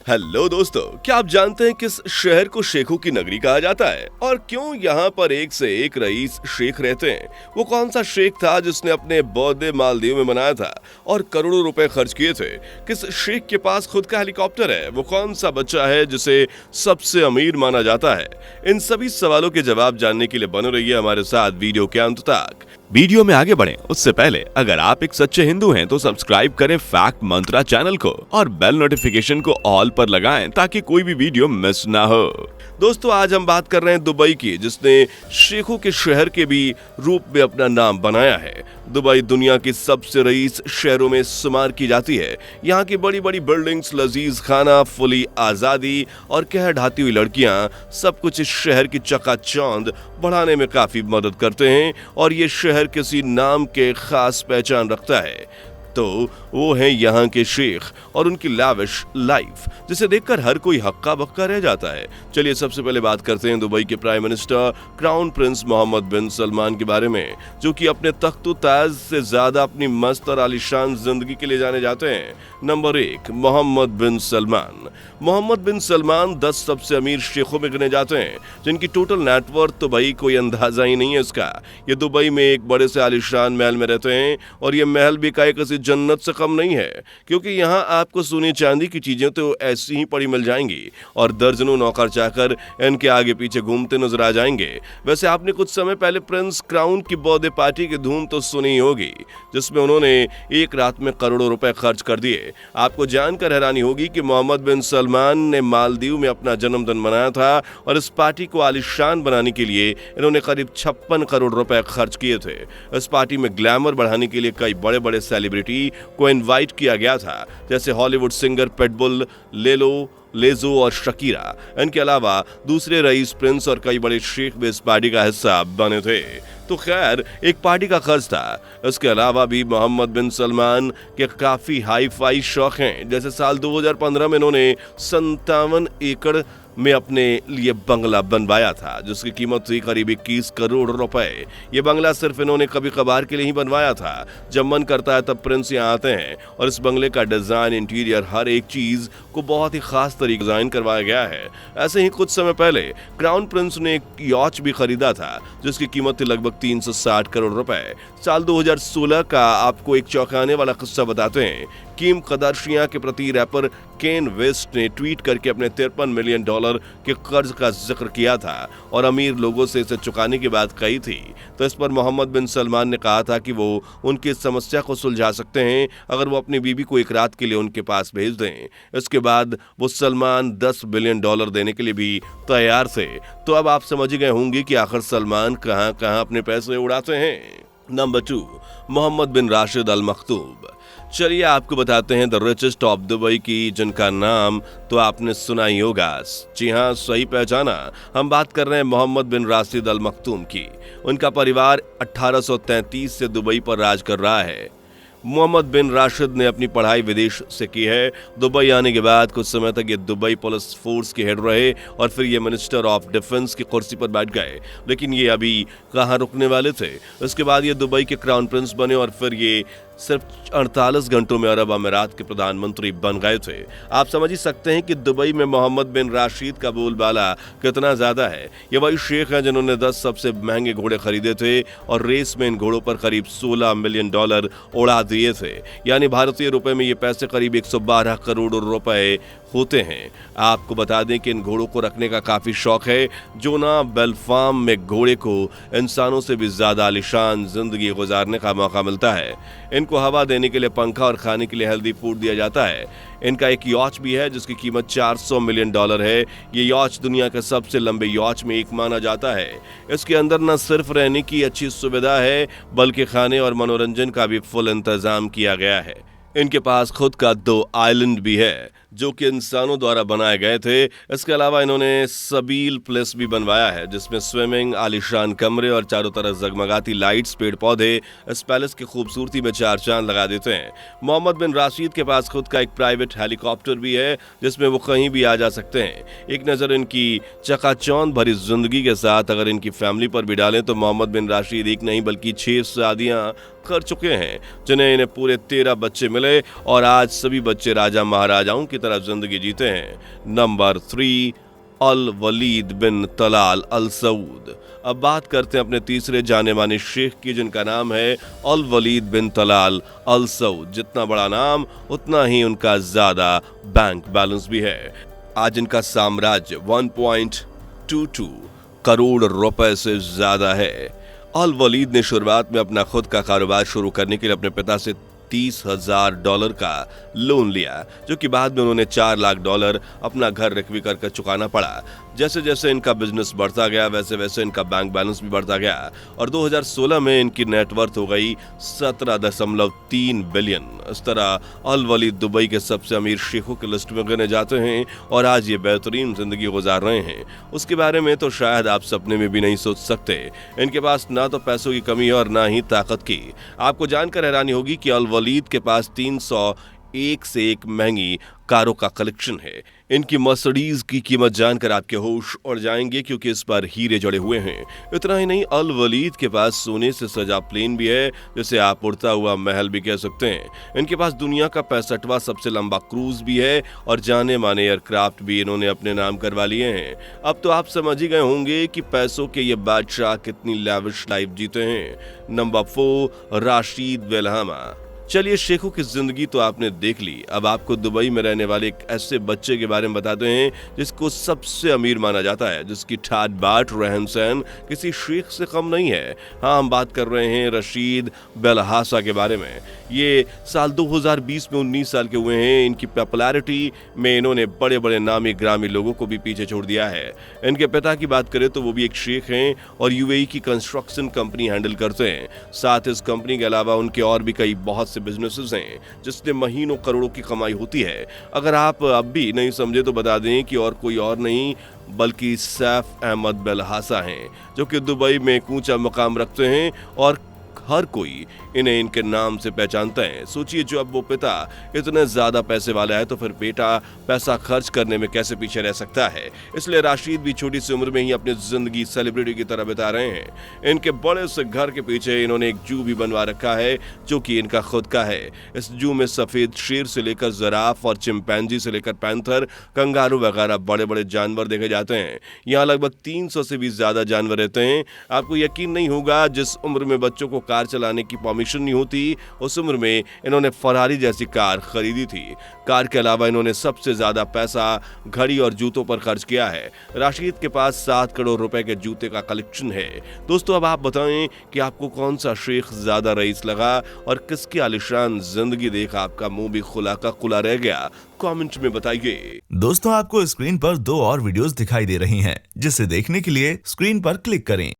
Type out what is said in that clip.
Hello दोस्तों, क्या आप जानते हैं किस शहर को शेखों की नगरी कहा जाता है और क्यों यहाँ पर एक से एक रईस शेख रहते हैं? वो कौन सा शेख था जिसने अपने बर्थडे मालदीव में मनाया था और करोड़ों रुपए खर्च किए थे? किस शेख के पास खुद का हेलीकॉप्टर है? वो कौन सा बच्चा है जिसे सबसे अमीर माना जाता है? इन सभी सवालों के जवाब जानने के लिए बने रहिए हमारे साथ वीडियो के अंत तक। वीडियो में आगे बढ़ें उससे पहले अगर आप एक सच्चे हिंदू हैं तो सब्सक्राइब करें फैक्ट मंत्रा चैनल को और बेल नोटिफिकेशन को ऑल पर लगाएं ताकि कोई भी वीडियो मिस ना हो। दोस्तों, आज हम बात कर रहे हैं दुबई की, जिसने शेखों के शहर के भी रूप में अपना नाम बनाया है। दुबई दुनिया की सबसे रईस शहरों में शुमार की जाती है। यहाँ की बड़ी बड़ी बिल्डिंग्स, लजीज खाना, फुली आजादी और कह ढाती हुई लड़कियां, सब कुछ इस शहर की चकाचौंध बढ़ाने में काफी मदद करते हैं और ये शहर किसी नाम के खास पहचान रखता है तो वो है यहाँ के शेख और उनकी लाविश लाइफ, जिसे देखकर हर कोई हक्का बक्का रह जाता है। चलिए सबसे पहले बात करते हैं दुबई के prime minister crown prince Mohammed bin Salman के बारे में, जो कि अपने तख्त ताज से ज्यादा अपनी मस्त और आलीशान जिंदगी के लिए जाने जाते हैं। Number 1, Mohammad bin Salman. Mohammad bin Salman 10 सबसे अमीर शेखों में गिने जाते हैं, जिनकी टोटल नेटवर्थ तो भाई कोई अंदाजा ही नहीं है इसका। ये दुबई में एक बड़े से आलीशान महल में रहते हैं और ये महल भी किसी जन्नत से कम नहीं है, क्योंकि यहाँ आपको सोने चांदी की चीजें तो ऐसी ही पड़ी मिल जाएंगी और दर्जनों नौकर चाकर इनके आगे पीछे घूमते नजर आ जाएंगे। वैसे आपने कुछ समय पहले प्रिंस क्राउन की बर्थडे पार्टी की धूम तो सुनी ही होगी, जिसमें उन्होंने एक रात में करोड़ों रुपए खर्च कर दिए। आपको जानकर हैरानी होगी कि मोहम्मद बिन सलमान ने मालदीव में अपना जन्मदिन मनाया था और इस पार्टी को आलीशान बनाने के लिए इन्होंने करीब 56 करोड़ रुपए खर्च किए थे। इस पार्टी में ग्लैमर बढ़ाने के लिए कई बड़े बड़े सेलिब्रिटी को इनवाइट किया गया था, जैसे हॉलीवुड सिंगर पिटबुल, लेजो और शकीरा। इनके अलावा दूसरे रईस, प्रिंस और कई बड़े शेख भी इस पार्टी का हिस्सा बने थे। तो खैर, एक पार्टी का खर्च था। इसके अलावा भी मोहम्मद बिन सलमान के काफी हाई फाई शौक हैं, जैसे साल 2015 में इन्होंने 57 एकड़ में अपने लिए बंगला बनवाया था, जिसकी कीमत थी करीब 21 करोड़ रुपए। ये बंगला सिर्फ इन्होंने कभी कभार के लिए ही बनवाया था। जब मन करता है तब प्रिंस यहाँ आते हैं और इस बंगले का डिजाइन, इंटीरियर, हर एक चीज को बहुत ही खास तरीके डिजाइन करवाया गया है। ऐसे ही कुछ समय पहले क्राउन प्रिंस ने एक यॉच भी खरीदा था, जिसकी कीमत थी लगभग 360 करोड़ रुपए। साल 2016 का आपको एक चौंकाने वाला किस्सा बताते हैं। किम कदार्शियां के प्रति रैपर केन वेस्ट ने ट्वीट करके अपने $53 मिलियन के कर्ज का जिक्र किया था और अमीर लोगों से इसे चुकाने की बात कही थी। तो इस पर मोहम्मद बिन सलमान ने कहा था कि वो उनकी समस्या को सुलझा सकते हैं अगर वो अपनी बीबी को एक रात के लिए उनके पास भेज दें। इसके बाद वो सलमान $10 बिलियन देने के लिए भी तैयार थे। तो अब आप समझ गए होंगे कि आखिर सलमान कहां कहां अपने पैसे उड़ाते हैं। नंबर 2, मोहम्मद बिन राशिद अल मख्तूम। चलिए आपको बताते हैं द रिचेस्ट ऑफ दुबई की, जिनका नाम तो आपने सुना ही होगा। जी हाँ, सही पहचाना, हम बात कर रहे हैं मोहम्मद बिन राशिद अल मख्तूम की। उनका परिवार 1833 से दुबई पर राज कर रहा है। मोहम्मद बिन राशिद ने अपनी पढ़ाई विदेश से की है। दुबई आने के बाद कुछ समय तक ये दुबई पुलिस फोर्स के हेड रहे और फिर ये मिनिस्टर ऑफ डिफेंस की कुर्सी पर बैठ गए। लेकिन ये अभी कहाँ रुकने वाले थे। इसके बाद ये दुबई के क्राउन प्रिंस बने और फिर ये सिर्फ 48 घंटों में अरब अमीरात के प्रधानमंत्री बन गए थे। आप समझ ही सकते हैं कि दुबई में मोहम्मद बिन राशिद का बोलबाला कितना ज्यादा है। ये वही शेख हैं जिन्होंने 10 सबसे महंगे घोड़े खरीदे थे और रेस में इन घोड़ों पर करीब $16 मिलियन उड़ा दिए थे। यानी भारतीय रुपए में ये पैसे करीब 112 करोड़ रुपए होते हैं। आपको बता दें कि इन घोड़ों को रखने का काफी शौक है। जोना बेलफाम में घोड़े को इंसानों से भी ज्यादा आलीशान जिंदगी गुजारने का मौका मिलता है। इनको हवा देने के लिए पंखा और खाने के लिए हेल्दी फूड दिया जाता है। इनका एक यॉच भी है जिसकी कीमत $400 मिलियन है। ये यॉच दुनिया के सबसे लंबे यॉच में एक माना जाता है। इसके अंदर न सिर्फ रहने की अच्छी सुविधा है, बल्कि खाने और मनोरंजन का भी फुल इंतजाम किया गया है। इनके पास खुद का 2 आइलैंड भी है, जो कि इंसानों द्वारा बनाए गए थे। इसके अलावा इन्होंने सबील प्लेस भी बनवाया है, जिसमें स्विमिंग, आलीशान कमरे और चारों तरफ जगमगाती लाइट्स, पेड़ पौधे इस पैलेस की खूबसूरती में 4 चांद लगा देते हैं। मोहम्मद बिन राशिद के पास खुद का एक प्राइवेट हेलीकॉप्टर भी है, जिसमें वो कहीं भी आ जा सकते हैं। एक नज़र इनकी चकाचौंध भरी जिंदगी के साथ अगर इनकी फैमिली पर भी डालें तो मोहम्मद बिन राशिद एक नहीं बल्कि 6 शादियां कर चुके हैं, जिन्हें इन्हें पूरे 13 बच्चे मिले और आज सभी बच्चे राजा महाराजाओं की तरह जिंदगी जीते हैं। नंबर 3, अल वलीद बिन तलाल अल सऊद। अब बात करते हैं अपने तीसरे जाने माने शेख की, जिनका नाम है अल वलीद बिन तलाल अल सऊद। जितना बड़ा नाम उतना ही उनका ज्यादा बैंक बैलेंस भी है। आज इनका साम्राज्य 1.22 करोड़ रुपए से ज्यादा है। अल वलीद ने शुरुआत में अपना खुद का कारोबार शुरू करने के लिए अपने पिता से $30,000 का लोन लिया, जो कि बाद में उन्होंने $4 लाख अपना घर रिकवी कर चुकाना पड़ा। जैसे जैसे इनका बिजनेस बढ़ता गया वैसे वैसे इनका बैंक बैलेंस भी बढ़ता गया और 2016 में इनकी नेटवर्थ हो गई 17.3 बिलियन। इस तरह अल वलीद दुबई के सबसे अमीर शेखों की लिस्ट में गिने जाते हैं और आज ये बेहतरीन जिंदगी गुजार रहे हैं। उसके बारे में तो शायद आप सपने में भी नहीं सोच सकते। इनके पास ना तो पैसों की कमी है और ना ही ताकत की। आपको जानकर हैरानी होगी कि अल वलीद के पास 301 से एक महंगी कारों का कलेक्शन है। इनकी मर्सिडीज की कीमत जानकर आपके होश उड़ जाएंगे, क्योंकि इस पर हीरे जड़े हुए हैं। इतना ही नहीं, अल वलीद के पास सोने से सजा प्लेन भी है, जिसे आप उड़ता हुआ महल भी कह सकते हैं। इनके पास दुनिया का 65वां सबसे लंबा क्रूज भी है और जाने माने एयरक्राफ्ट भी इन्होंने अपने नाम करवा लिए हैं। अब तो आप समझ ही गए होंगे कि पैसों के ये बादशाह कितनी लैविश लाइफ जीते हैं। नंबर 4, राशिद बेलहामा। चलिए, शेखों की जिंदगी तो आपने देख ली। अब आपको दुबई में रहने वाले एक ऐसे बच्चे के बारे में बताते हैं जिसको सबसे अमीर माना जाता है, जिसकी ठाट बाट रहन सहन किसी शेख से कम नहीं है। हाँ, हम बात कर रहे हैं रशीद बेलहासा के बारे में। ये साल 2020 में 19 साल के हुए हैं। इनकी पॉपुलैरिटी में इन्होंने बड़े बड़े नामी ग्रामी लोगों को भी पीछे छोड़ दिया है। इनके पिता की बात करें तो वो भी एक शेख हैं और यूएई की कंस्ट्रक्शन कंपनी हैंडल करते हैं। साथ इस कंपनी के अलावा उनके और भी कई बहुत बिजनेसेस हैं जिससे महीनों करोड़ों की कमाई होती है। अगर आप अब भी नहीं समझे तो बता दें कि और कोई और नहीं बल्कि सैफ अहमद बेलहासा हैं, जो कि दुबई में एक ऊंचा मकाम रखते हैं और हर कोई इन्हें इनके नाम से पहचानता है। सोचिए, जो अब वो पिता इतने ज्यादा पैसे वाला है तो फिर बेटा पैसा खर्च करने में कैसे पीछे रह सकता है। इसलिए राशिद भी छोटी सी उम्र में ही अपनी जिंदगी सेलिब्रिटी की तरह बिता रहे हैं। इनके बड़े से घर के पीछे इन्होंने एक जू भी बनवा रखा है, जो कि इनका खुद का है। इस जू में सफेद शेर से लेकर जिराफ और चिंपैंजी से लेकर पैंथर, कंगारू वगैरह बड़े बड़े जानवर देखे जाते हैं। यहाँ लगभग 300 से भी ज्यादा जानवर रहते हैं। आपको यकीन नहीं होगा, जिस उम्र में बच्चों को कार चलाने की परमिशन नहीं होती, उस उम्र में इन्होंने फरारी जैसी कार खरीदी थी। कार के अलावा इन्होंने सबसे ज्यादा पैसा घड़ी और जूतों पर खर्च किया है। राशिद के पास 7 करोड़ रुपए के जूते का कलेक्शन है। दोस्तों, अब आप बताएं कि आपको कौन सा शेख ज्यादा रईस लगा और किसकी आलिशान जिंदगी देख आपका मुंह भी खुला का खुला रह गया। कमेंट में बताइए। दोस्तों, आपको स्क्रीन पर 2 और वीडियोस दिखाई दे रही हैं, जिसे देखने के लिए स्क्रीन पर क्लिक करें।